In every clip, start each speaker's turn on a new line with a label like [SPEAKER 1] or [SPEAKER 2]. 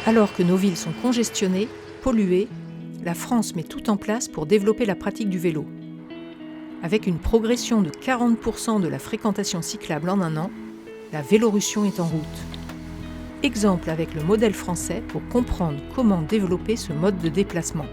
[SPEAKER 1] Alors que nos villes sont congestionnées, polluées, la France met tout en place pour développer la pratique du vélo. Avec une progression de 40% de la fréquentation cyclable en un an, la Vélorussion est en route. Exemple avec le modèle français pour comprendre comment développer ce mode de déplacement.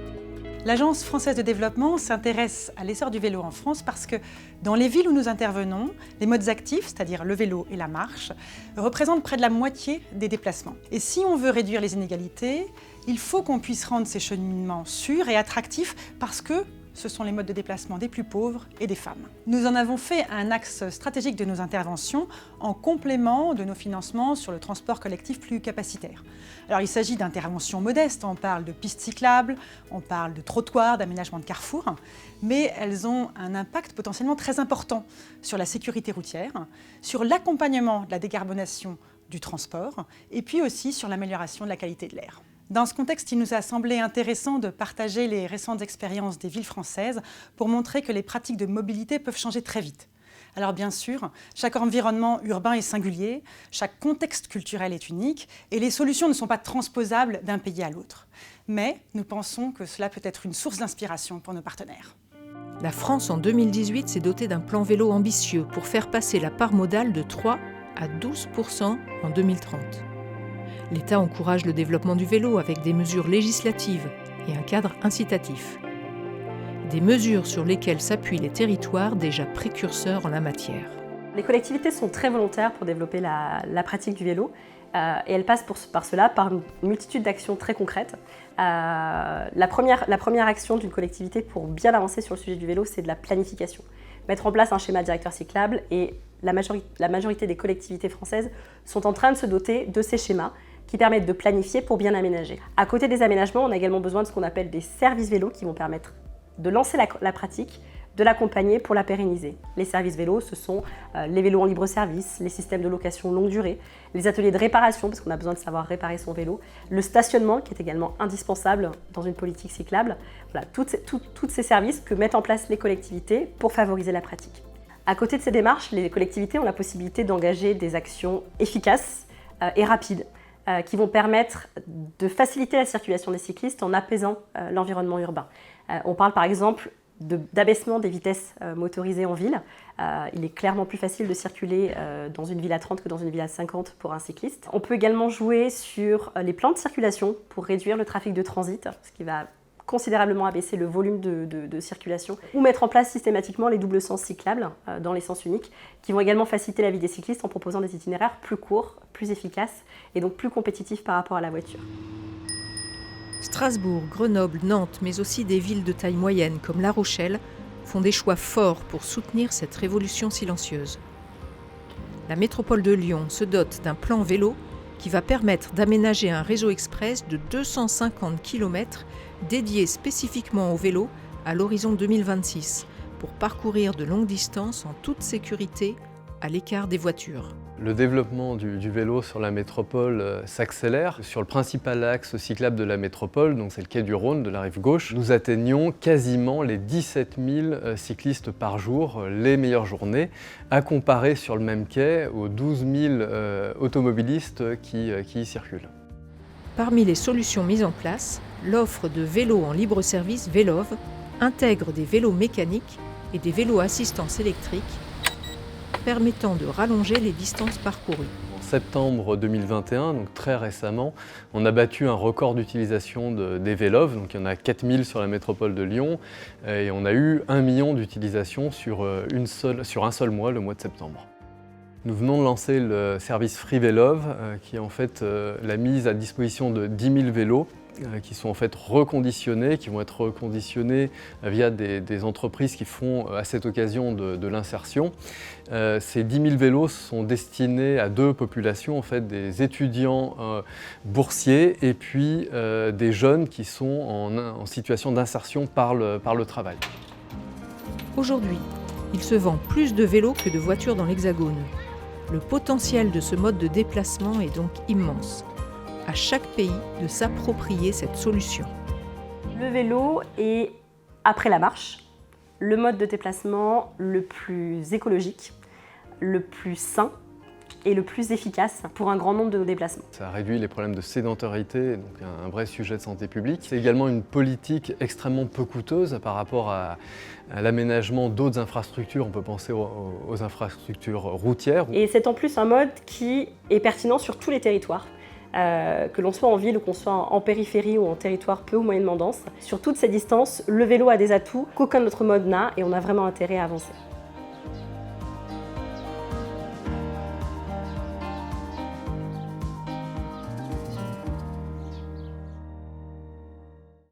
[SPEAKER 2] L'Agence française de développement s'intéresse à l'essor du vélo en France parce que dans les villes où nous intervenons, les modes actifs, c'est-à-dire le vélo et la marche, représentent près de la moitié des déplacements. Et si on veut réduire les inégalités, il faut qu'on puisse rendre ces cheminements sûrs et attractifs parce que ce sont les modes de déplacement des plus pauvres et des femmes. Nous en avons fait un axe stratégique de nos interventions en complément de nos financements sur le transport collectif plus capacitaire. Alors il s'agit d'interventions modestes, on parle de pistes cyclables, on parle de trottoirs, d'aménagement de carrefours, mais elles ont un impact potentiellement très important sur la sécurité routière, sur l'accompagnement de la décarbonation du transport et puis aussi sur l'amélioration de la qualité de l'air. Dans ce contexte, il nous a semblé intéressant de partager les récentes expériences des villes françaises pour montrer que les pratiques de mobilité peuvent changer très vite. Alors bien sûr, chaque environnement urbain est singulier, chaque contexte culturel est unique et les solutions ne sont pas transposables d'un pays à l'autre. Mais nous pensons que cela peut être une source d'inspiration pour nos partenaires.
[SPEAKER 1] La France, en 2018, s'est dotée d'un plan vélo ambitieux pour faire passer la part modale de 3 à 12% en 2030. L'État encourage le développement du vélo avec des mesures législatives et un cadre incitatif. Des mesures sur lesquelles s'appuient les territoires déjà précurseurs en la matière.
[SPEAKER 3] Les collectivités sont très volontaires pour développer la pratique du vélo et elles passent par cela par une multitude d'actions très concrètes. La première action d'une collectivité pour bien avancer sur le sujet du vélo, c'est de la planification. Mettre en place un schéma directeur cyclable et la majorité des collectivités françaises sont en train de se doter de ces schémas qui permettent de planifier pour bien aménager. À côté des aménagements, on a également besoin de ce qu'on appelle des services vélos qui vont permettre de lancer la pratique, de l'accompagner pour la pérenniser. Les services vélos, ce sont les vélos en libre service, les systèmes de location longue durée, les ateliers de réparation, parce qu'on a besoin de savoir réparer son vélo, le stationnement, qui est également indispensable dans une politique cyclable. Voilà, tous ces services que mettent en place les collectivités pour favoriser la pratique. À côté de ces démarches, les collectivités ont la possibilité d'engager des actions efficaces et rapides, qui vont permettre de faciliter la circulation des cyclistes en apaisant l'environnement urbain. On parle par exemple d'abaissement des vitesses motorisées en ville. Il est clairement plus facile de circuler dans une ville à 30 que dans une ville à 50 pour un cycliste. On peut également jouer sur les plans de circulation pour réduire le trafic de transit, ce qui va considérablement abaisser le volume de circulation, ou mettre en place systématiquement les doubles sens cyclables dans les sens uniques, qui vont également faciliter la vie des cyclistes en proposant des itinéraires plus courts, plus efficaces et donc plus compétitifs par rapport à la voiture.
[SPEAKER 1] Strasbourg, Grenoble, Nantes, mais aussi des villes de taille moyenne comme La Rochelle font des choix forts pour soutenir cette révolution silencieuse. La métropole de Lyon se dote d'un plan vélo qui va permettre d'aménager un réseau express de 250 km dédié spécifiquement au vélo à l'horizon 2026 pour parcourir de longues distances en toute sécurité à l'écart des voitures.
[SPEAKER 4] Le développement du vélo sur la métropole s'accélère. Sur le principal axe cyclable de la métropole, donc c'est le quai du Rhône de la rive gauche, nous atteignons quasiment les 17 000 cyclistes par jour, les meilleures journées, à comparer sur le même quai aux 12 000 automobilistes qui y circulent.
[SPEAKER 1] Parmi les solutions mises en place, l'offre de vélos en libre service Vélov intègre des vélos mécaniques et des vélos assistance électrique permettant de rallonger les distances parcourues.
[SPEAKER 4] En septembre 2021, donc très récemment, on a battu un record d'utilisation des Vélov, donc il y en a 4000 sur la métropole de Lyon, et on a eu 1 million d'utilisations sur un seul mois, le mois de septembre. Nous venons de lancer le service Free Vélov, qui est en fait la mise à disposition de 10 000 vélos, qui sont en fait reconditionnés, qui vont être reconditionnés via des entreprises qui font à cette occasion de l'insertion. Ces 10 000 vélos sont destinés à deux populations, en fait, des étudiants boursiers et puis des jeunes qui sont en situation d'insertion par le travail.
[SPEAKER 1] Aujourd'hui, il se vend plus de vélos que de voitures dans l'Hexagone. Le potentiel de ce mode de déplacement est donc immense. À chaque pays de s'approprier cette solution.
[SPEAKER 3] Le vélo est après la marche le mode de déplacement le plus écologique, le plus sain et le plus efficace pour un grand nombre de nos déplacements.
[SPEAKER 4] Ça réduit les problèmes de sédentarité, donc un vrai sujet de santé publique. C'est également une politique extrêmement peu coûteuse par rapport à l'aménagement d'autres infrastructures. On peut penser aux infrastructures routières.
[SPEAKER 3] Et c'est en plus un mode qui est pertinent sur tous les territoires. Que l'on soit en ville ou qu'on soit en périphérie ou en territoire peu ou moyennement dense. Sur toutes ces distances, le vélo a des atouts qu'aucun autre mode n'a et on a vraiment intérêt à avancer.